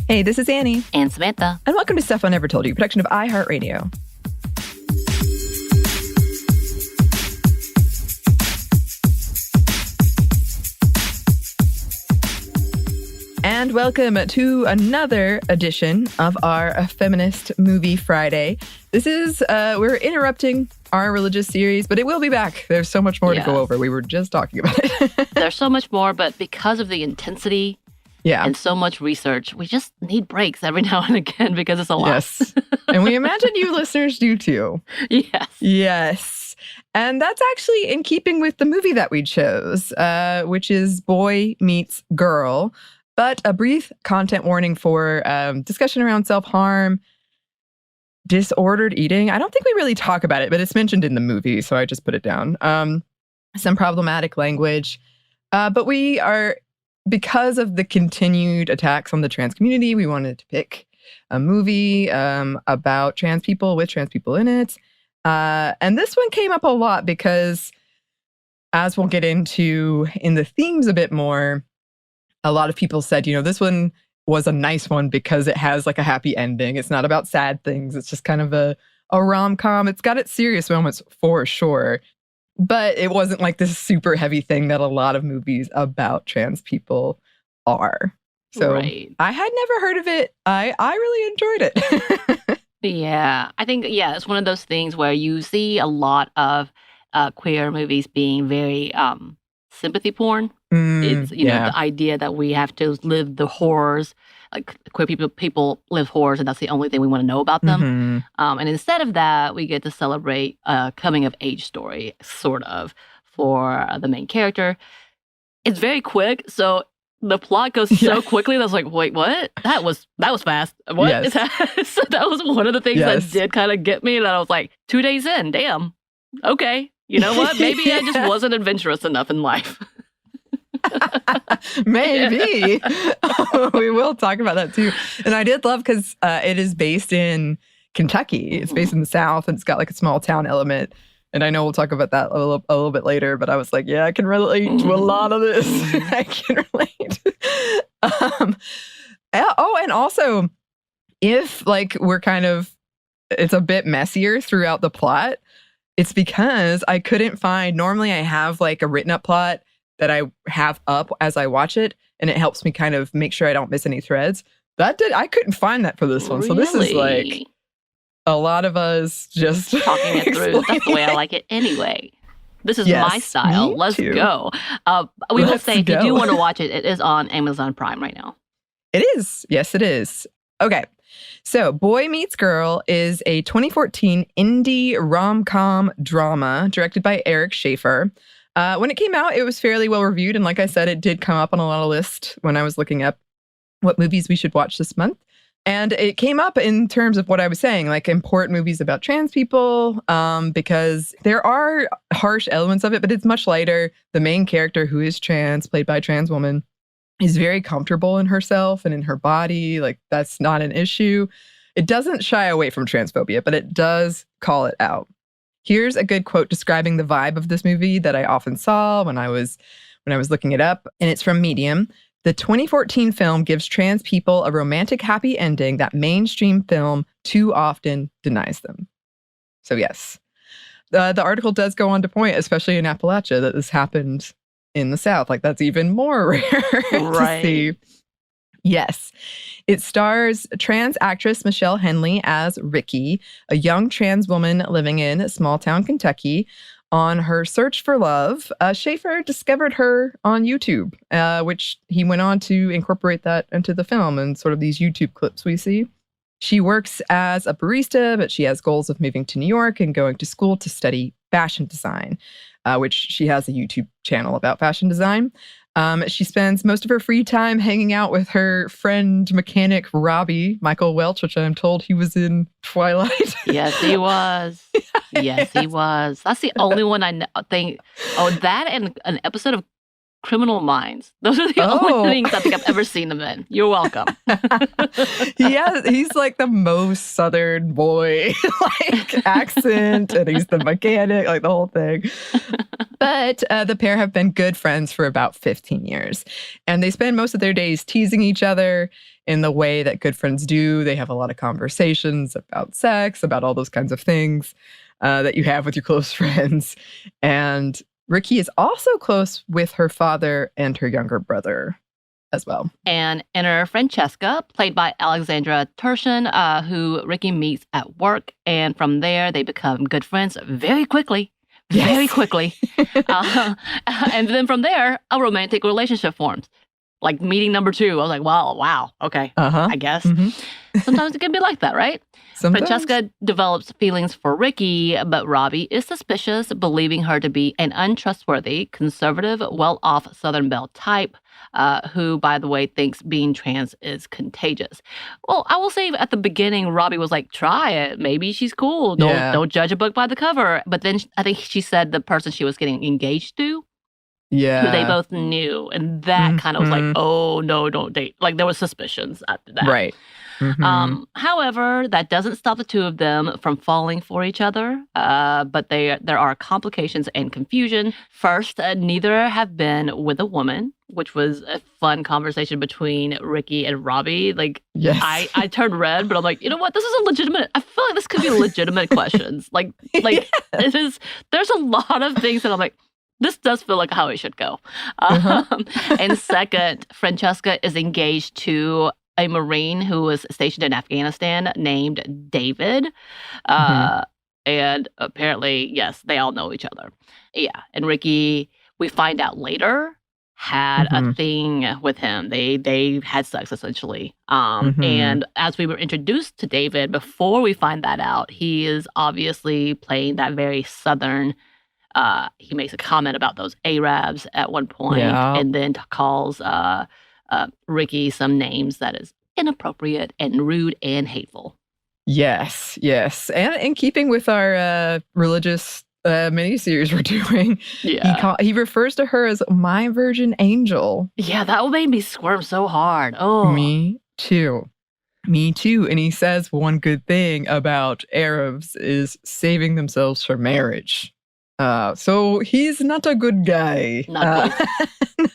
Hey, this is Anney. And Samantha. And welcome to Stuff I Never Told You, production of iHeartRadio. And welcome to another edition of our Feminist Movie Friday. This is, we're interrupting our religious series, but it will be back. There's so much more to go over. We were just talking about it. There's so much more, but because of the intensity and so much research, we just need breaks every now and again because it's a lot. Yes. And we imagine you listeners do too. Yes. Yes. And that's actually in keeping with the movie that we chose, which is Boy Meets Girl. But a brief content warning for discussion around self-harm, disordered eating. I don't think we really talk about it, but it's mentioned in the movie, so I just put it down. Some problematic language. But we are, because of the continued attacks on the trans community, we wanted to pick a movie about trans people with trans people in it. And this one came up a lot because, as we'll get into in the themes a bit more, a lot of people said, you know, this one was a nice one because it has like a happy ending. It's not about sad things. It's just kind of a rom-com. It's got its serious moments for sure. But it wasn't like this super heavy thing that a lot of movies about trans people are. So I had never heard of it. I really enjoyed it. Yeah. I think, it's one of those things where you see a lot of queer movies being very sympathy porn. It's, you know, the idea that we have to live the horrors, like queer people live horrors, and that's the only thing we want to know about them. And instead of that, we get to celebrate a coming of age story, sort of, for the main character. It's very quick, so the plot goes so quickly that I was like, wait, what? That was fast. What is that? So that was one of the things that did kind of get me, that I was like, 2 days in, damn. Okay. You know what? Maybe I just wasn't adventurous enough in life. Maybe. We will talk about that too. And I did love because it is based in Kentucky. It's based in the South, and it's got like a small town element. And I know we'll talk about that a little bit later, but I was like, yeah, I can relate to a lot of this. I can relate. And also, if like it's a bit messier throughout the plot, it's because I couldn't find, normally I have like a written up plot that I have up as I watch it, and it helps me kind of make sure I don't miss any threads. I couldn't find that for this one. So this is like a lot of us just talking it through. That's the way I like it anyway. This is my style. Let's go. We will say, if you do want to watch it, it is on Amazon Prime right now. It is. Yes, it is. Okay. So Boy Meets Girl is a 2014 indie rom-com drama directed by Eric Schaefer. When it came out, it was fairly well reviewed. And like I said, it did come up on a lot of lists when I was looking up what movies we should watch this month. And it came up in terms of what I was saying, like important movies about trans people, because there are harsh elements of it, but it's much lighter. The main character, who is trans, played by a trans woman, is very comfortable in herself and in her body. Like, that's not an issue. It doesn't shy away from transphobia, but it does call it out. Here's a good quote describing the vibe of this movie that I often saw when I was looking it up, and it's from Medium. The 2014 film gives trans people a romantic happy ending that mainstream film too often denies them. So yes, the article does go on to point, especially in Appalachia, that this happened in the South. Like, that's even more rare to see. Yes. It stars trans actress Michelle Henley as Ricky, a young trans woman living in small-town Kentucky. On her search for love, Schaefer discovered her on YouTube, which he went on to incorporate that into the film and sort of these YouTube clips we see. She works as a barista, but she has goals of moving to New York and going to school to study fashion design, which she has a YouTube channel about fashion design. She spends most of her free time hanging out with her friend mechanic Robbie, Michael Welch, which I'm told he was in Twilight. Yes, he was. Yes, he was. That's the only one I think. Oh, that and an episode of Criminal Minds. Those are the only things I think I've ever seen them in. You're welcome. He's like the most Southern boy, like accent, and he's the mechanic, like the whole thing. But the pair have been good friends for about 15 years. And they spend most of their days teasing each other in the way that good friends do. They have a lot of conversations about sex, about all those kinds of things that you have with your close friends. And Ricky is also close with her father and her younger brother as well. And enter Francesca, played by Alexandra Turshen, who Ricky meets at work. And from there, they become good friends very quickly. Very quickly. And then from there, a romantic relationship forms. Like meeting number 2, I was like, wow, okay, I guess. Sometimes it can be like that, right? Sometimes. Francesca develops feelings for Ricky, but Robbie is suspicious, believing her to be an untrustworthy, conservative, well-off Southern Belle type, who, by the way, thinks being trans is contagious. Well, I will say at the beginning, Robbie was like, try it. Maybe she's cool. Don't judge a book by the cover. But then I think she said the person she was getting engaged to, who they both knew. And that kind of was like, oh, no, don't date. Like there was suspicions after that. Right. However, that doesn't stop the two of them from falling for each other. But there are complications and confusion. First, neither have been with a woman, which was a fun conversation between Ricky and Robbie. Like, I turned red, but I'm like, you know what? This is a legitimate. I feel like this could be legitimate questions. Like it is. There's a lot of things that I'm like, this does feel like how it should go. And second, Francesca is engaged to a Marine who was stationed in Afghanistan named David. And apparently, yes, they all know each other. Yeah. And Ricky, we find out later, had a thing with him. They had sex, essentially. And as we were introduced to David, before we find that out, he is obviously playing that very Southern. He makes a comment about those Arabs at one point, and then calls Ricky some names that is inappropriate and rude and hateful. Yes. And in keeping with our religious miniseries we're doing, he refers to her as my virgin angel. Yeah, that made me squirm so hard. Oh, Me too. And he says one good thing about Arabs is saving themselves for marriage. So he's not a good guy. Not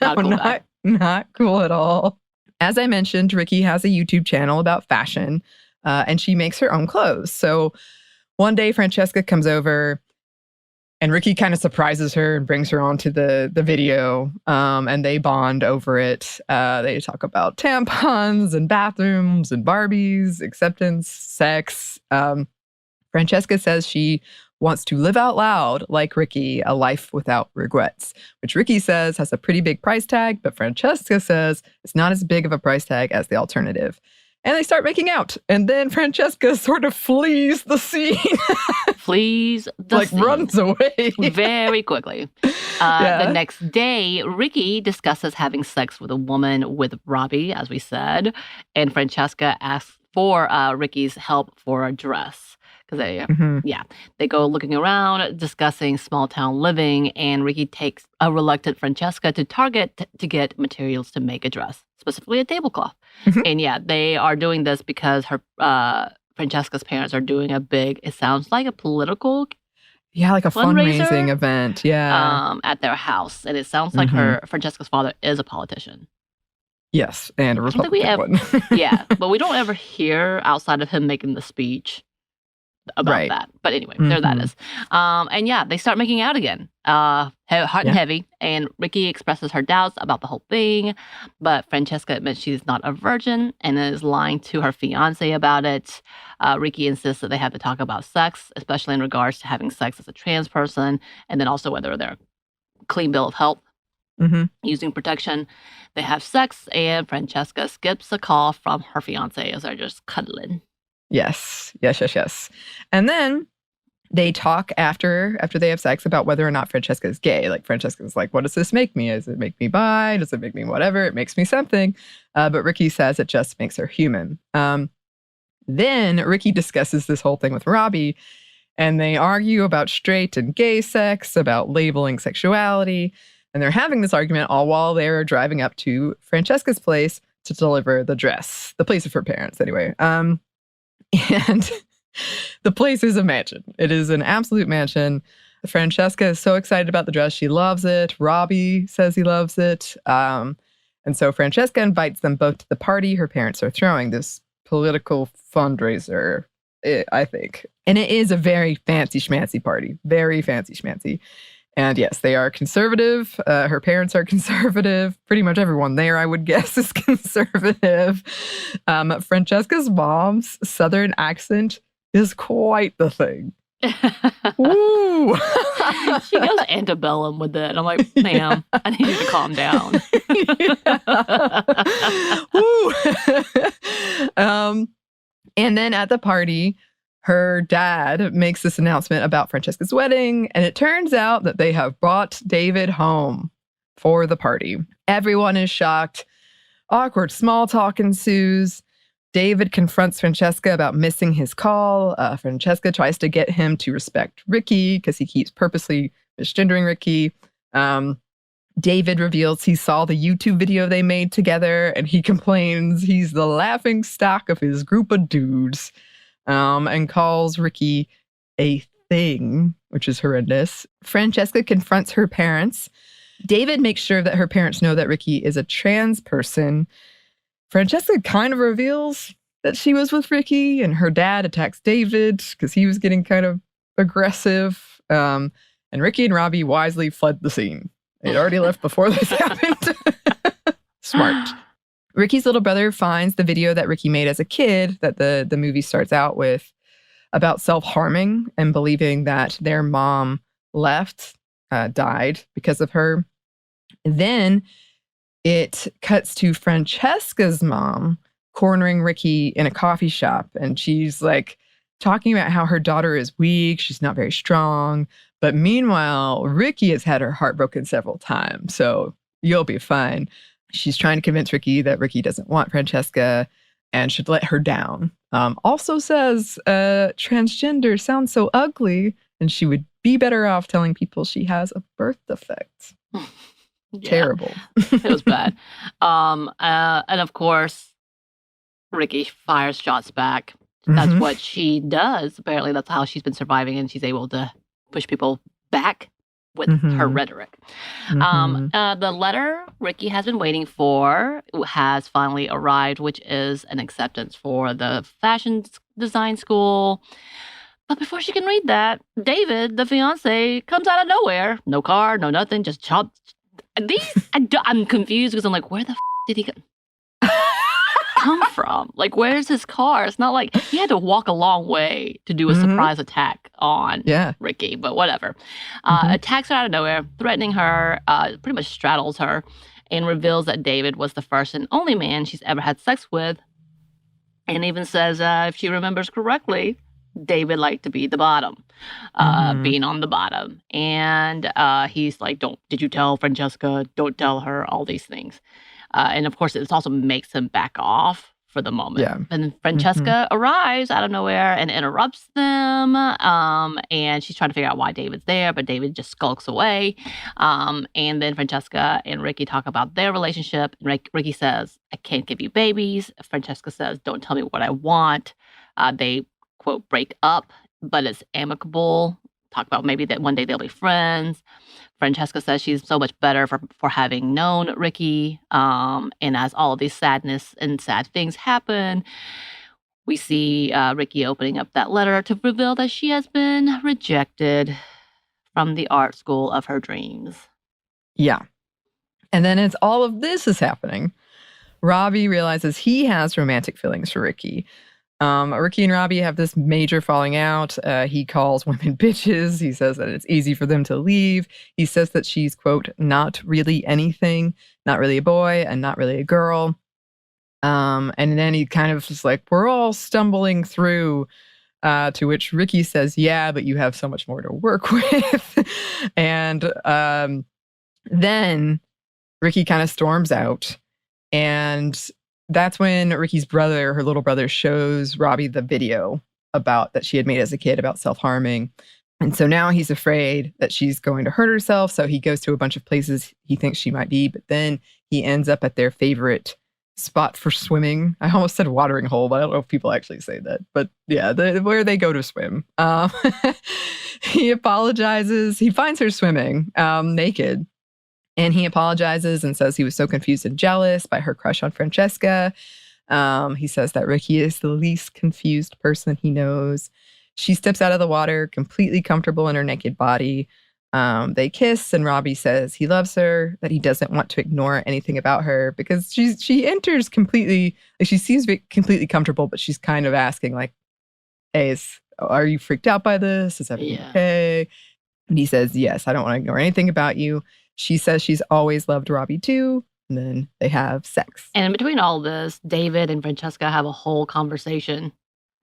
cool. Not cool at all. As I mentioned, Ricky has a YouTube channel about fashion, and she makes her own clothes. So one day, Francesca comes over, and Ricky kind of surprises her and brings her onto the video, and they bond over it. They talk about tampons and bathrooms and Barbies, acceptance, sex. Francesca says she wants to live out loud, like Ricky, a life without regrets, which Ricky says has a pretty big price tag, but Francesca says it's not as big of a price tag as the alternative. And they start making out. And then Francesca sort of flees the scene. Runs away. Very quickly. The next day, Ricky discusses having sex with a woman with Robbie, as we said. And Francesca asks for Ricky's help for a dress. Because they go looking around, discussing small town living, and Ricky takes a reluctant Francesca to Target to get materials to make a dress, specifically a tablecloth. And they are doing this because her Francesca's parents are doing a big, it sounds like a political like a fundraising event. At their house. And it sounds like Francesca's father is a politician. Yes, and a Republican one. But we don't ever hear outside of him making the speech about that. But anyway, there that is. And they start making out again. Hot and heavy. And Ricky expresses her doubts about the whole thing. But Francesca admits she's not a virgin and is lying to her fiancé about it. Ricky insists that they have to talk about sex, especially in regards to having sex as a trans person. And then also whether they're clean bill of health, using protection. They have sex and Francesca skips a call from her fiancé as they're just cuddling. Yes. And then they talk after they have sex about whether or not Francesca is gay. Like Francesca's like, what does this make me? Does it make me bi? Does it make me whatever? It makes me something. But Ricky says it just makes her human. Then Ricky discusses this whole thing with Robbie, and they argue about straight and gay sex, about labeling sexuality. And they're having this argument all while they're driving up to Francesca's place to deliver the dress, the place of her parents anyway. And the place is a mansion. It is an absolute mansion. Francesca is so excited about the dress. She loves it. Robbie says he loves it. And so Francesca invites them both to the party her parents are throwing, this political fundraiser, I think. And it is a very fancy schmancy party. Very fancy schmancy. And yes, they are conservative. Her parents are conservative. Pretty much everyone there, I would guess, is conservative. Francesca's mom's Southern accent is quite the thing. Woo! She goes antebellum with it. I'm like, ma'am, I need you to calm down. Woo! And then at the party, her dad makes this announcement about Francesca's wedding, and it turns out that they have brought David home for the party. Everyone is shocked. Awkward small talk ensues. David confronts Francesca about missing his call. Francesca tries to get him to respect Ricky because he keeps purposely misgendering Ricky. David reveals he saw the YouTube video they made together, and he complains he's the laughing stock of his group of dudes. And calls Ricky a thing, which is horrendous. Francesca confronts her parents. David makes sure that her parents know that Ricky is a trans person. Francesca kind of reveals that she was with Ricky, and her dad attacks David because he was getting kind of aggressive. And Ricky and Robbie wisely fled the scene. They'd already left before this happened. Smart. Ricky's little brother finds the video that Ricky made as a kid that the movie starts out with about self-harming and believing that their mom died because of her. Then it cuts to Francesca's mom cornering Ricky in a coffee shop. And she's like talking about how her daughter is weak. She's not very strong. But meanwhile, Ricky has had her heart broken several times. So you'll be fine. She's trying to convince Ricky that Ricky doesn't want Francesca and should let her down. Also says transgender sounds so ugly and she would be better off telling people she has a birth defect. Yeah. Terrible. It was bad. And of course, Ricky fires shots back. That's what she does. Apparently, that's how she's been surviving, and she's able to push people back with her rhetoric. The letter Ricky has been waiting for has finally arrived, which is an acceptance for the fashion design school. But before she can read that, David, the fiance, comes out of nowhere. No car, no nothing, just chopped. I'm confused because I'm like, where the did he come from? Like, where's his car? It's not like he had to walk a long way to do a surprise attack on Ricky, but whatever. Attacks her out of nowhere, threatening her, pretty much straddles her, and reveals that David was the first and only man she's ever had sex with. And even says, if she remembers correctly, David liked to be the bottom, being on the bottom. And he's like, did you tell Francesca? Don't tell her, all these things. And of course, it also makes him back off for the moment. Yeah. And then Francesca arrives out of nowhere and interrupts them. And she's trying to figure out why David's there, but David just skulks away. And then Francesca and Ricky talk about their relationship. And Ricky says, I can't give you babies. Francesca says, don't tell me what I want. They, quote, break up, but it's amicable. Talk about maybe that one day they'll be friends. Francesca says she's so much better for having known Ricky. And as all of these sadness and sad things happen, we see Ricky opening up that letter to reveal that she has been rejected from the art school of her dreams. Yeah. And then as all of this is happening, Robbie realizes he has romantic feelings for Ricky. Ricky and Robbie have this major falling out. He calls women bitches. He says that it's easy for them to leave. He says that she's, quote, not really anything, not really a boy and not really a girl. And then he kind of just like, we're all stumbling through, to which Ricky says, yeah, but you have so much more to work with. And then Ricky kind of storms out, and that's when Ricky's brother, her little brother, shows Robbie the video that she had made as a kid about self-harming. And so now he's afraid that she's going to hurt herself. So he goes to a bunch of places he thinks she might be, but then he ends up at their favorite spot for swimming. I almost said watering hole, but I don't know if people actually say that. But yeah, where they go to swim. He apologizes. He finds her swimming naked. And he apologizes and says he was so confused and jealous by her crush on Francesca. He says that Ricky is the least confused person he knows. She steps out of the water, completely comfortable in her naked body. They kiss, and Robbie says he loves her, that he doesn't want to ignore anything about her because she enters completely, like she seems completely comfortable, but she's kind of asking like, hey, are you freaked out by this? Is everything okay? And he says, yes, I don't want to ignore anything about you. She says she's always loved Robbie too. And then they have sex. And in between all this, David and Francesca have a whole conversation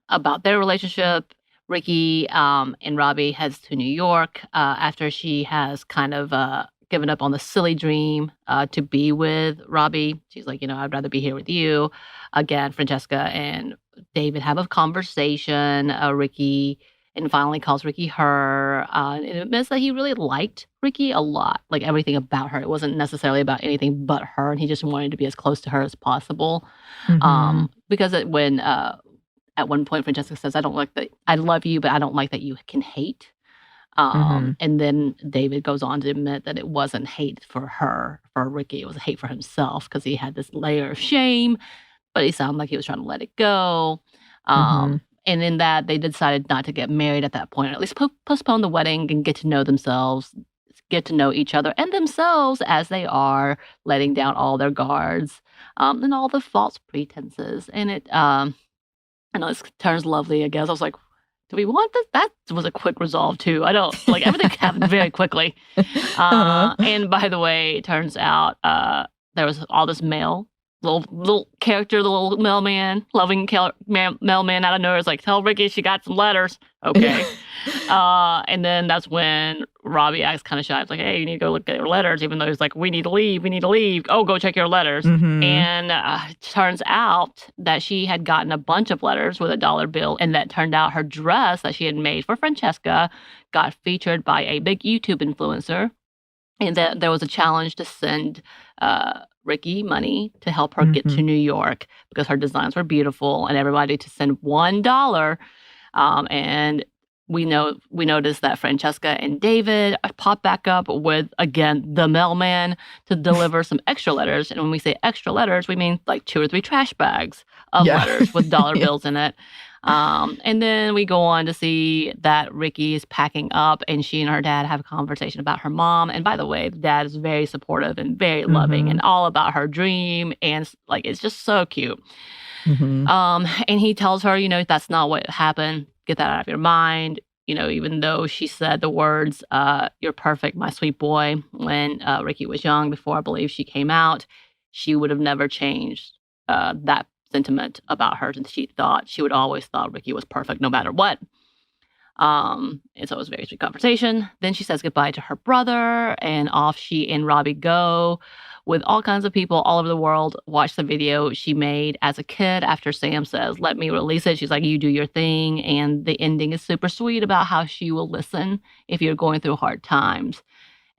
about their relationship. Ricky and Robbie heads to New York after she has kind of given up on the silly dream to be with Robbie. She's like, I'd rather be here with you. Again, Francesca and David have a conversation. Ricky and finally calls Ricky her. And it admits that he really liked Ricky a lot, like everything about her. It wasn't necessarily about anything but her, and he just wanted to be as close to her as possible. Because when at one point, Francesca says, I don't like that. I love you, but I don't like that you can hate. And then David goes on to admit that it wasn't hate for her, for Ricky. It was hate for himself because he had this layer of shame, but he sounded like he was trying to let it go. And in that, they decided not to get married at that point, or at least postpone the wedding and get to know themselves, get to know each other and themselves as they are, letting down all their guards and all the false pretenses. And it, I know this turns lovely, I guess. I was like, do we want this? That was a quick resolve, too. I don't, like, everything happened very quickly. And by the way, it turns out there was all this little character, the little mailman, loving mailman out of nowhere is like, tell Ricky she got some letters. Okay. And then that's when Robbie acts kind of shy. It's like, hey, you need to go look at your letters, even though he's like, we need to leave. Oh, go check your letters. And it turns out that she had gotten a bunch of letters with a dollar bill, and that turned out her dress that she had made for Francesca got featured by a big YouTube influencer, and that there was a challenge to send Ricky money to help her get to New York because her designs were beautiful, and everybody to send $1. And we noticed that Francesca and David pop back up with, again, the mailman to deliver some extra letters. And when we say extra letters, we mean like 2 or 3 trash bags of letters with dollar bills in it. And then we go on to see that Ricky is packing up, and she and her dad have a conversation about her mom. And by the way, the dad is very supportive and very loving and all about her dream. And like, it's just so cute. And he tells her, that's not what happened. Get that out of your mind. Even though she said the words, you're perfect, my sweet boy, when Ricky was young, before I believe she came out, she would have never changed that sentiment about her. She would always thought Ricky was perfect no matter what. And so it was a very sweet conversation. Then she says goodbye to her brother, and off she and Robbie go with all kinds of people all over the world. Watch the video she made as a kid after Sam says, let me release it. She's like, you do your thing. And the ending is super sweet about how she will listen if you're going through hard times.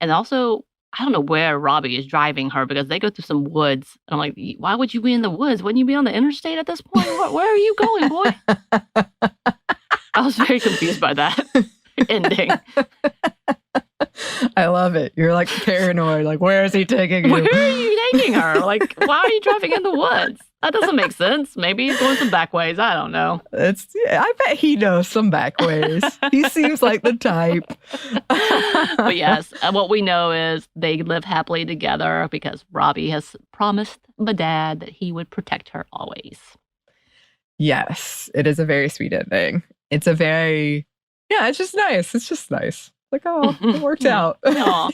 And also, I don't know where Robbie is driving her because they go through some woods. And I'm like, why would you be in the woods? Wouldn't you be on the interstate at this point? Where are you going, boy? I was very confused by that ending. I love it. You're like paranoid. Like, where is he taking you? Where are you taking her? Like, why are you driving in the woods? That doesn't make sense. Maybe he's going some back ways. I don't know. I bet he knows some back ways. He seems like the type. But yes, what we know is they live happily together because Robbie has promised the dad that he would protect her always. Yes, it is a very sweet ending. It's just nice. It's just nice. Like, oh, it worked out. Yeah,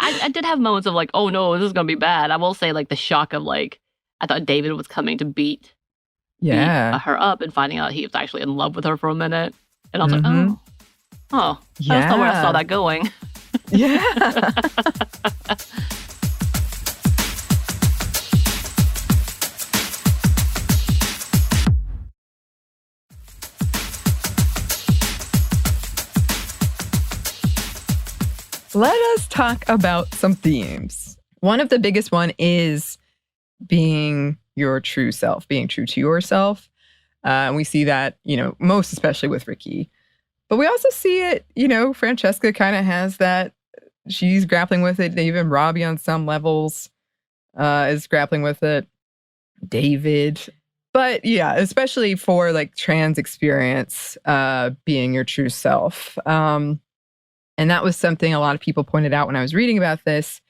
I did have moments of like, oh no, this is going to be bad. I will say like the shock of like, I thought David was coming to beat her up and finding out he was actually in love with her for a minute. And I was like, oh, that's not where I saw that going. Yeah. let us talk about some themes. One of the biggest one is being your true self, being true to yourself. And we see that, most especially with Ricky. But we also see it, Francesca kind of has that. She's grappling with it. Even Robbie on some levels is grappling with it. David. But yeah, especially for like trans experience, being your true self. And that was something a lot of people pointed out when I was reading about this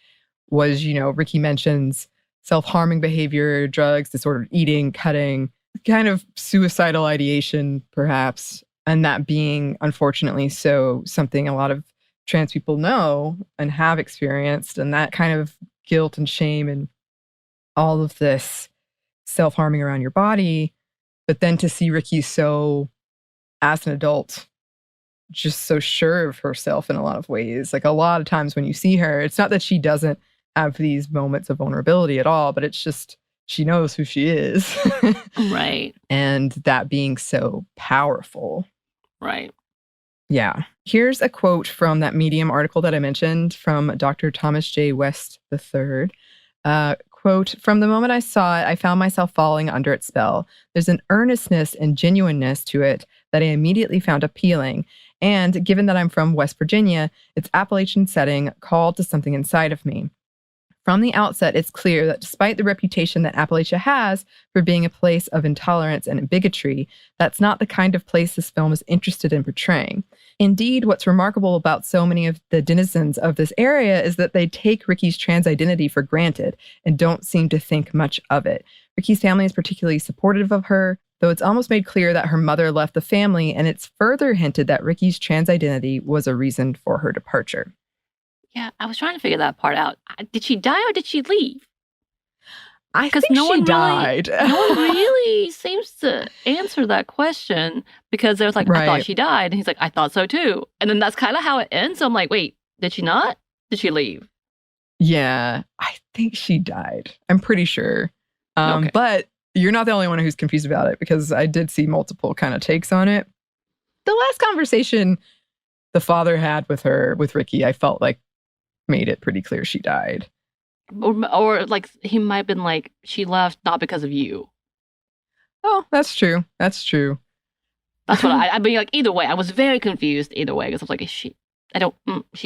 was, Ricky mentions self-harming behavior, drugs, disordered eating, cutting, kind of suicidal ideation, perhaps. And that being, unfortunately, so something a lot of trans people know and have experienced. And that kind of guilt and shame and all of this self-harming around your body. But then to see Ricky so, as an adult, just so sure of herself in a lot of ways. Like a lot of times when you see her, it's not that she doesn't have these moments of vulnerability at all, but it's just she knows who she is. Right. And that being so powerful. Right. Yeah. Here's a quote from that Medium article that I mentioned from Dr. Thomas J. West III. Quote, "From the moment I saw it, I found myself falling under its spell. There's an earnestness and genuineness to it that I immediately found appealing. And given that I'm from West Virginia, its Appalachian setting called to something inside of me. From the outset, it's clear that despite the reputation that Appalachia has for being a place of intolerance and bigotry, that's not the kind of place this film is interested in portraying. Indeed, what's remarkable about so many of the denizens of this area is that they take Ricky's trans identity for granted and don't seem to think much of it. Ricky's family is particularly supportive of her, though it's almost made clear that her mother left the family, and it's further hinted that Ricky's trans identity was a reason for her departure." Yeah, I was trying to figure that part out. Did she die or did she leave? I think she died. No one really seems to answer that question because there's like, I thought she died. And he's like, I thought so too. And then that's kind of how it ends. So I'm like, wait, did she not? Did she leave? Yeah, I think she died. I'm pretty sure. Okay. But you're not the only one who's confused about it because I did see multiple kind of takes on it. The last conversation the father had with Ricky, I felt like made it pretty clear she died. Or like he might have been like, she left not because of you. Oh, that's true. That's true. That's what I mean. Like either way, I was very confused. Either way, because I was like, is she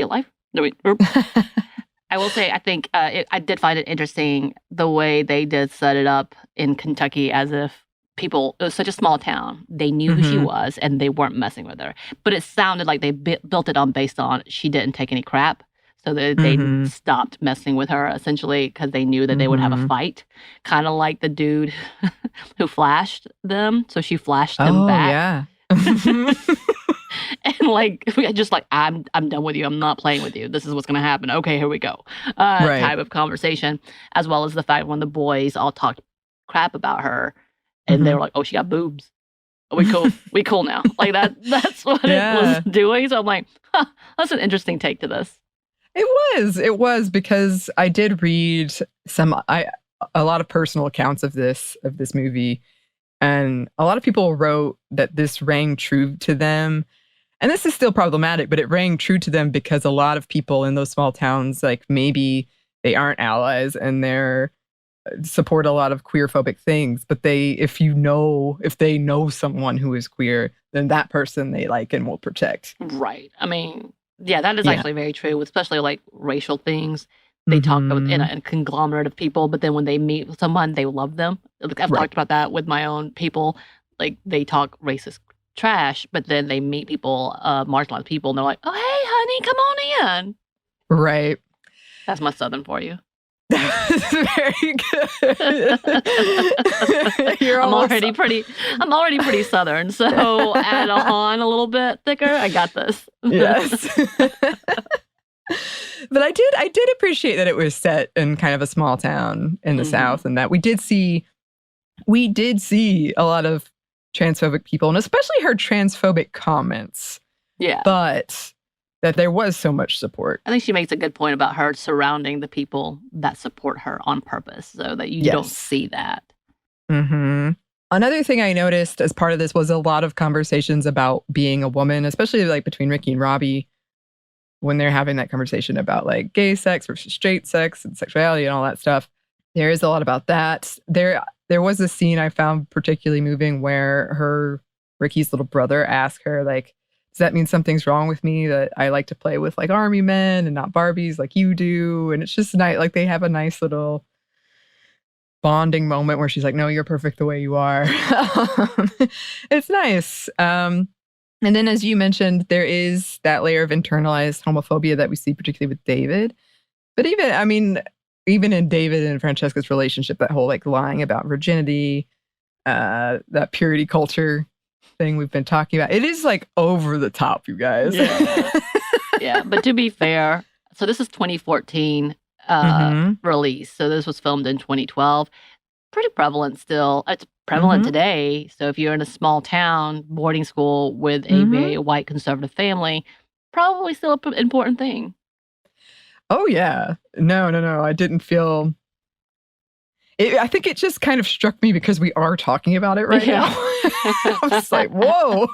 alive? No, wait. I will say, I think I did find it interesting the way they did set it up in Kentucky, as if it was such a small town. They knew who she was, and they weren't messing with her. But it sounded like they built it based on she didn't take any crap. So they stopped messing with her, essentially, because they knew that they would have a fight. Kind of like the dude who flashed them. So she flashed him back. Yeah. And like, just like, I'm done with you. I'm not playing with you. This is what's going to happen. Okay, here we go. Type of conversation. As well as the fact when the boys all talked crap about her. And they were like, oh, she got boobs. Oh, we cool. We cool now. Like that's what it was doing. So I'm like, that's an interesting take to this. It was because I did read a lot of personal accounts of this movie, and a lot of people wrote that this rang true to them. And this is still problematic, but it rang true to them because a lot of people in those small towns, like maybe they aren't allies and they're support a lot of queer-phobic things, but if they know someone who is queer, then that person they like and will protect. Right. I mean, yeah, that is actually very true, especially like racial things. They talk in a conglomerate of people, but then when they meet with someone, they love them. I've talked about that with my own people. Like they talk racist trash, but then they meet people, marginalized people, and they're like, oh, hey, honey, come on in. Right. That's my Southern for you. Very good. I'm already pretty Southern, so add on a little bit thicker. I got this. Yes. But I did appreciate that it was set in kind of a small town in the South, and that we did see a lot of transphobic people, and especially her transphobic comments. Yeah. But that there was so much support. I think she makes a good point about her surrounding the people that support her on purpose so that you don't see that. Another thing I noticed as part of this was a lot of conversations about being a woman, especially like between Ricky and Robbie. when they're having that conversation about like gay sex versus straight sex and sexuality and all that stuff. There is a lot about that. There was a scene I found particularly moving where Ricky's little brother asked her, like, does that mean something's wrong with me that I like to play with like army men and not Barbies like you do? And it's just nice. Like they have a nice little bonding moment where she's like, no, you're perfect the way you are. It's nice. And then as you mentioned, there is that layer of internalized homophobia that we see particularly with David. But even in David and Francesca's relationship, that whole like lying about virginity, that purity culture thing we've been talking about, it is like over the top, you guys. Yeah. Yeah, but to be fair, so this is 2014 release. So this was filmed in 2012. Pretty prevalent still. It's prevalent today. So if you're in a small town boarding school with a very white conservative family, probably still an important thing. Oh, yeah. No. I didn't feel... I think it just kind of struck me because we are talking about it right now. I was like, whoa,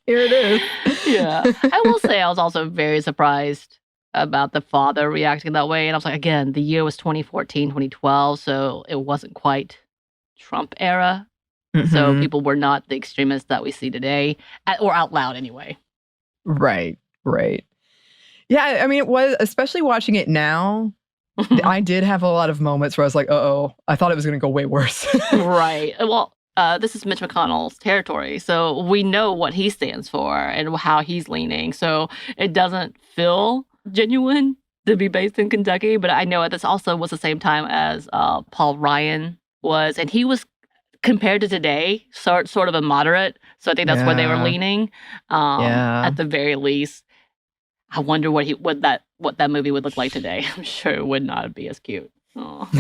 here it is. Yeah. I will say I was also very surprised about the father reacting that way. And I was like, again, the year was 2014, 2012. So it wasn't quite Trump era. So people were not the extremists that we see today, or out loud anyway. Right. Yeah, I mean, it was, especially watching it now, I did have a lot of moments where I was like, uh-oh, I thought it was going to go way worse. Right. Well, this is Mitch McConnell's territory, so we know what he stands for and how he's leaning. So it doesn't feel genuine to be based in Kentucky, but I know this also was the same time as Paul Ryan was, and he was, compared to today, sort of a moderate. So I think that's where they were leaning, at the very least. I wonder what that movie would look like today. I'm sure it would not be as cute. Oh.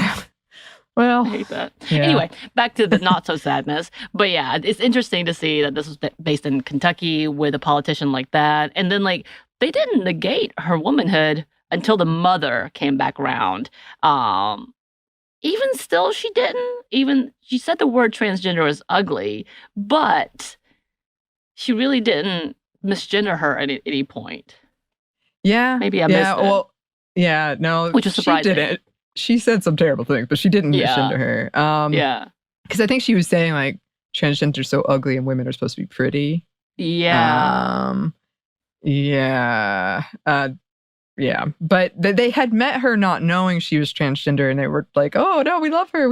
Well, I hate that. Yeah. Anyway, back to the not so sadness. But yeah, it's interesting to see that this was based in Kentucky with a politician like that. And then like they didn't negate her womanhood until the mother came back around. Even still, she didn't. She said the word transgender was ugly, but she really didn't misgender her at any point. Yeah. Maybe I missed it. Well, yeah, no. Which is surprising. She didn't. She said some terrible things, but she didn't misgender her. Yeah. Because I think she was saying, like, transgender's so ugly and women are supposed to be pretty. Yeah. Yeah. But they had met her not knowing she was transgender, and they were like, oh, no, we love her.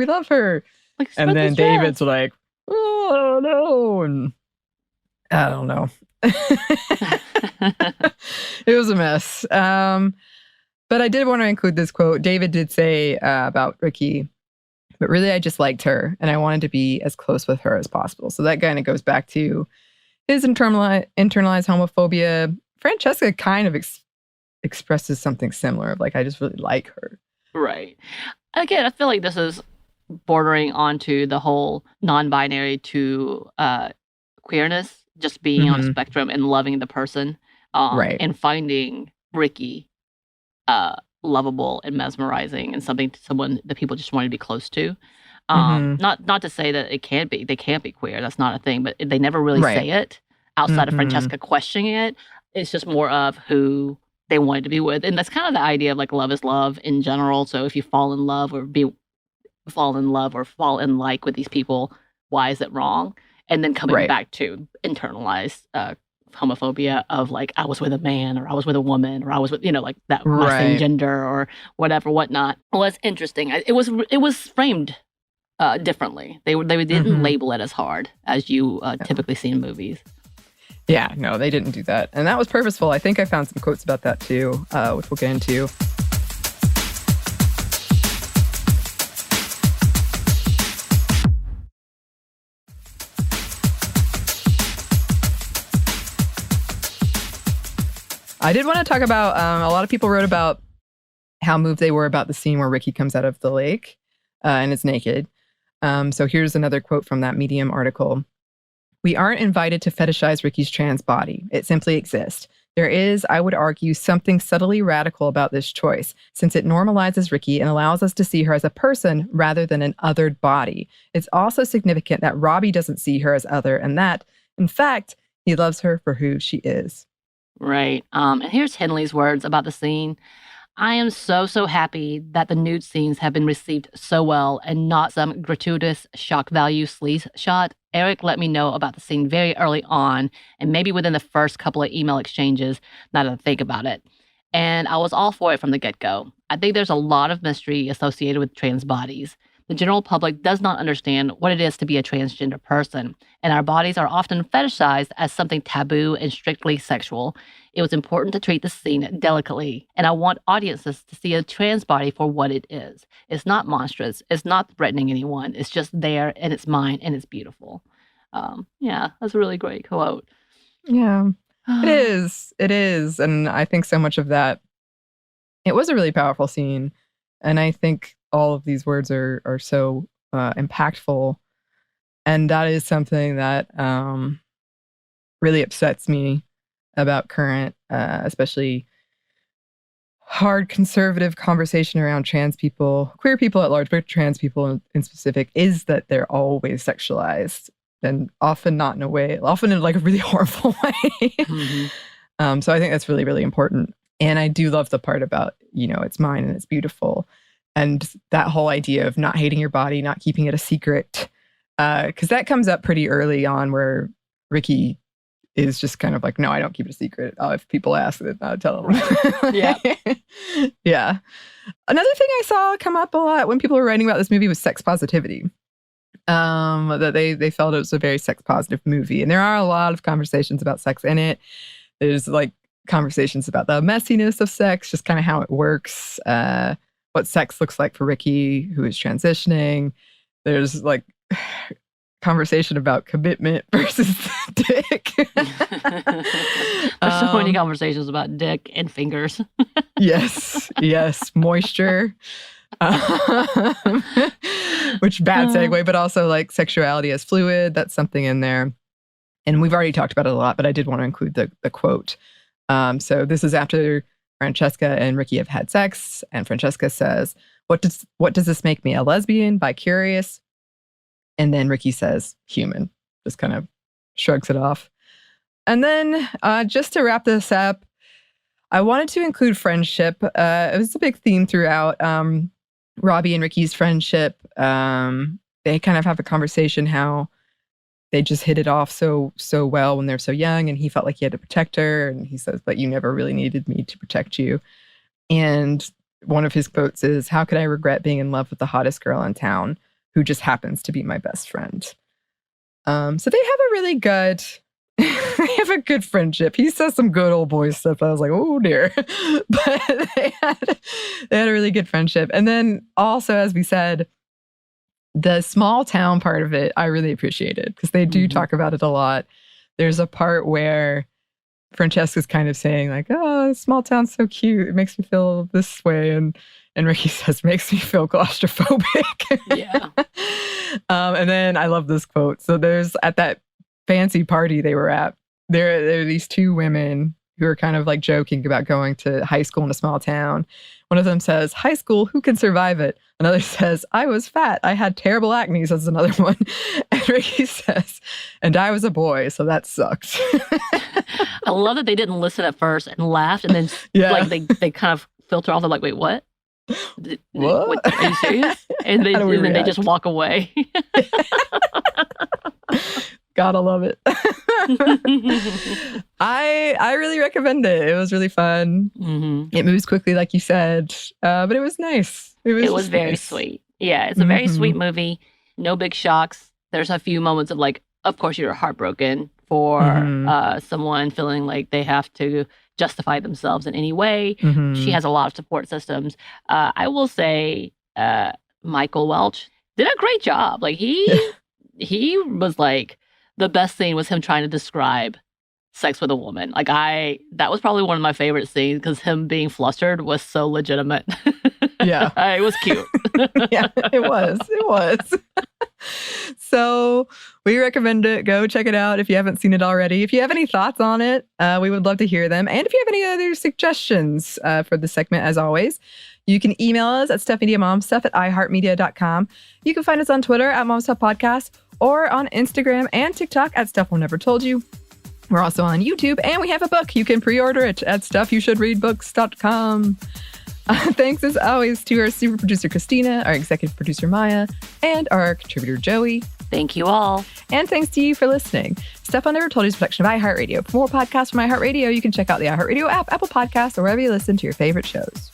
Like, and then David's like, oh, no. And I don't know. It was a mess. But I did want to include this quote. David did say about Ricky, but really I just liked her and I wanted to be as close with her as possible. So that kind of goes back to his internalized homophobia. Francesca kind of expresses something similar of like, I just really like her. Right. Again, I feel like this is bordering onto the whole non-binary to queerness. Just being on a spectrum and loving the person, and finding Ricky lovable and mesmerizing and someone that people just want to be close to. Not to say that they can't be queer. That's not a thing, but they never really say it outside of Francesca questioning it. It's just more of who they wanted to be with, and that's kind of the idea of like love is love in general. So if you fall in love or fall in like with these people, why is it wrong? And then coming back to internalized homophobia of like, I was with a man or I was with a woman or I was with, like that my same gender or whatnot. Was interesting. It was framed differently. They didn't label it as hard as you typically see in movies. Yeah, no, they didn't do that. And that was purposeful. I think I found some quotes about that too, which we'll get into. I did want to talk about, a lot of people wrote about how moved they were about the scene where Ricky comes out of the lake and is naked. So here's another quote from that Medium article. We aren't invited to fetishize Ricky's trans body. It simply exists. There is, I would argue, something subtly radical about this choice, since it normalizes Ricky and allows us to see her as a person rather than an othered body. It's also significant that Robbie doesn't see her as other and that, in fact, he loves her for who she is. Right. And here's Henley's words about the scene. I am so happy that the nude scenes have been received so well and not some gratuitous shock value sleaze shot. Eric let me know about the scene very early on, and maybe within the first couple of email exchanges, now that I think about it. And I was all for it from the get-go. I think there's a lot of mystery associated with trans bodies. The general public does not understand what it is to be a transgender person, and our bodies are often fetishized as something taboo and strictly sexual. It was important to treat the scene delicately, and I want audiences to see a trans body for what it is. It's not monstrous. It's not threatening anyone. It's just there, and it's mine, and it's beautiful. Yeah, that's a really great quote. Yeah, it is. It is. And I think so much of that, it was a really powerful scene. And I think all of these words are so impactful. And that is something that really upsets me about current, especially hard conservative conversation around trans people, queer people at large, but trans people in specific, is that they're always sexualized and often not in a way, often in like a really harmful way. Mm-hmm. So I think that's really, really important. And I do love the part about, it's mine and it's beautiful. And that whole idea of not hating your body, not keeping it a secret, because that comes up pretty early on where Ricky is just kind of like, no, I don't keep it a secret. If people ask it, I'll tell them. Yeah. Yeah. Another thing I saw come up a lot when people were writing about this movie was sex positivity. That they felt it was a very sex positive movie. And there are a lot of conversations about sex in it. There's like conversations about the messiness of sex, just kind of how it works, what sex looks like for Ricky, who is transitioning. There's like conversation about commitment versus dick. There's so many conversations about dick and fingers. Yes, moisture. Which bad segue, but also like sexuality as fluid. That's something in there. And we've already talked about it a lot, but I did want to include the quote. So this is after Francesca and Ricky have had sex, and Francesca says, what does this make me? A lesbian? Bi-curious? And then Ricky says, human. Just kind of shrugs it off. And then just to wrap this up, I wanted to include friendship. It was a big theme throughout Robbie and Ricky's friendship. They kind of have a conversation how they just hit it off so well when they're so young, and he felt like he had to protect her. And he says, but you never really needed me to protect you. And one of his quotes is, how could I regret being in love with the hottest girl in town who just happens to be my best friend? So they have a really good, they have a good friendship. He says some good old boy stuff. I was like, oh dear. But they had a really good friendship. And then also, as we said, the small town part of it, I really appreciated because they do talk about it a lot. There's a part where Francesca's kind of saying like, oh, small town's so cute. It makes me feel this way. And Ricky says, makes me feel claustrophobic. Yeah. And then I love this quote. So there's at that fancy party they were at, there are these two women who are kind of like joking about going to high school in a small town. One of them says, high school, who can survive it? Another says, I was fat. I had terrible acne, says another one. And Ricky says, and I was a boy, so that sucked. I love that they didn't listen at first and laughed, and then like they kind of filter off. They're like, wait, what? What? Are you serious? And then they just walk away. Gotta love it. I really recommend it. It was really fun. Mm-hmm. It moves quickly, like you said, but it was nice. It was very nice. Sweet. Yeah, it's a very sweet movie. No big shocks. There's a few moments of like, of course, you're heartbroken for someone feeling like they have to justify themselves in any way. Mm-hmm. She has a lot of support systems. I will say Michael Welch did a great job. Like he was like, the best scene was him trying to describe sex with a woman. Like that was probably one of my favorite scenes because him being flustered was so legitimate. Yeah. It was cute. Yeah, it was. So we recommend it. Go check it out if you haven't seen it already. If you have any thoughts on it, we would love to hear them. And if you have any other suggestions for the segment, as always, you can email us at stuffmediamomstuff@iheartmedia.com. You can find us on Twitter at MomStuffPodcast or on Instagram and TikTok at Stuff Mom Never Told You. We're also on YouTube, and we have a book. You can pre-order it at stuffyoushouldreadbooks.com. Thanks, as always, to our super producer, Christina, our executive producer, Maya, and our contributor, Joey. Thank you all. And thanks to you for listening. Stuff I Never Told You is a production of iHeartRadio. For more podcasts from iHeartRadio, you can check out the iHeartRadio app, Apple Podcasts, or wherever you listen to your favorite shows.